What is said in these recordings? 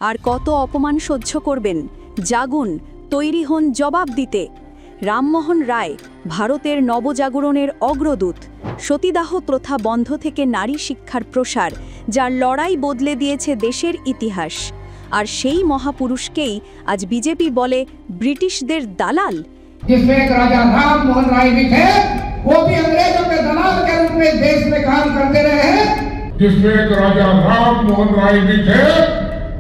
আর কত অপমান সহ্য করবেন? জাগুন, তৈরি হন জবাব দিতে। রামমোহন রায় ভারতের নবজাগরণের অগ্রদূত, সতীদাহ প্রথা বন্ধ থেকে নারী শিক্ষার প্রসার, যার লড়াই বদলে দিয়েছে দেশের ইতিহাস। আর সেই মহাপুরুষকেই আজ বিজেপি বলে ব্রিটিশদের দালাল। जिसमें एक राजा राम मोहन राय भी थे, वो भी अंग्रेजों के दलाल के रूप में देश में काम करते रहे हैं। जिसमें एक राजा राम मोहन राय भी थे,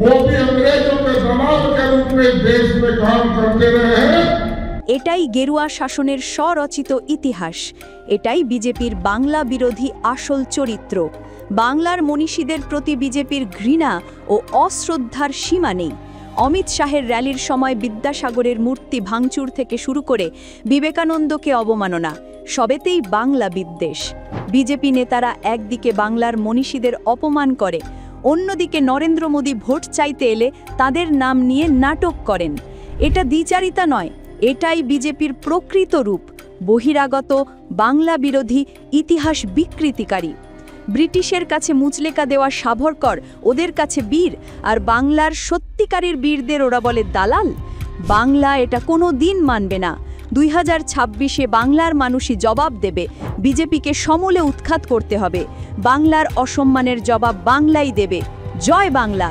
वो भी अंग्रेजों के दलाल के रूप में देश में काम करते रहे हैं। এটাই গেরুয়া শাসনের স্বরচিত ইতিহাস। এটাই বিজেপির বাংলা বিরোধী আসল চরিত্র। বাংলার মনীষীদের প্রতি বিজেপির ঘৃণা ও অশ্রদ্ধার সীমা নেই। অমিত শাহের র্যালির সময় বিদ্যাসাগরের মূর্তি ভাঙচুর থেকে শুরু করে বিবেকানন্দকে অবমাননা, সবেতেই বাংলা বিদ্বেষ। বিজেপি নেতারা একদিকে বাংলার মনীষীদের অপমান করে, অন্যদিকে নরেন্দ্র মোদী ভোট চাইতে এলে তাদের নাম নিয়ে নাটক করেন। এটা দ্বিচারিতা নয়, এটাই বিজেপির প্রকৃত রূপ, বহিরাগত, বাংলা বিরোধী, ইতিহাস বিকৃতিকারী। ব্রিটিশের কাছে মুচলেকা দেওয়া সাভরকর ওদের কাছে বীর, আর বাংলার সত্যিকারের বীরদের ওরা বলে দালাল। বাংলা এটা কোনো দিন মানবে না। 2026-এ বাংলার মানুষই জবাব দেবে। বিজেপিকে সমূলে উৎখাত করতে হবে। বাংলার অসম্মানের জবাব বাংলাই দেবে। জয় বাংলা।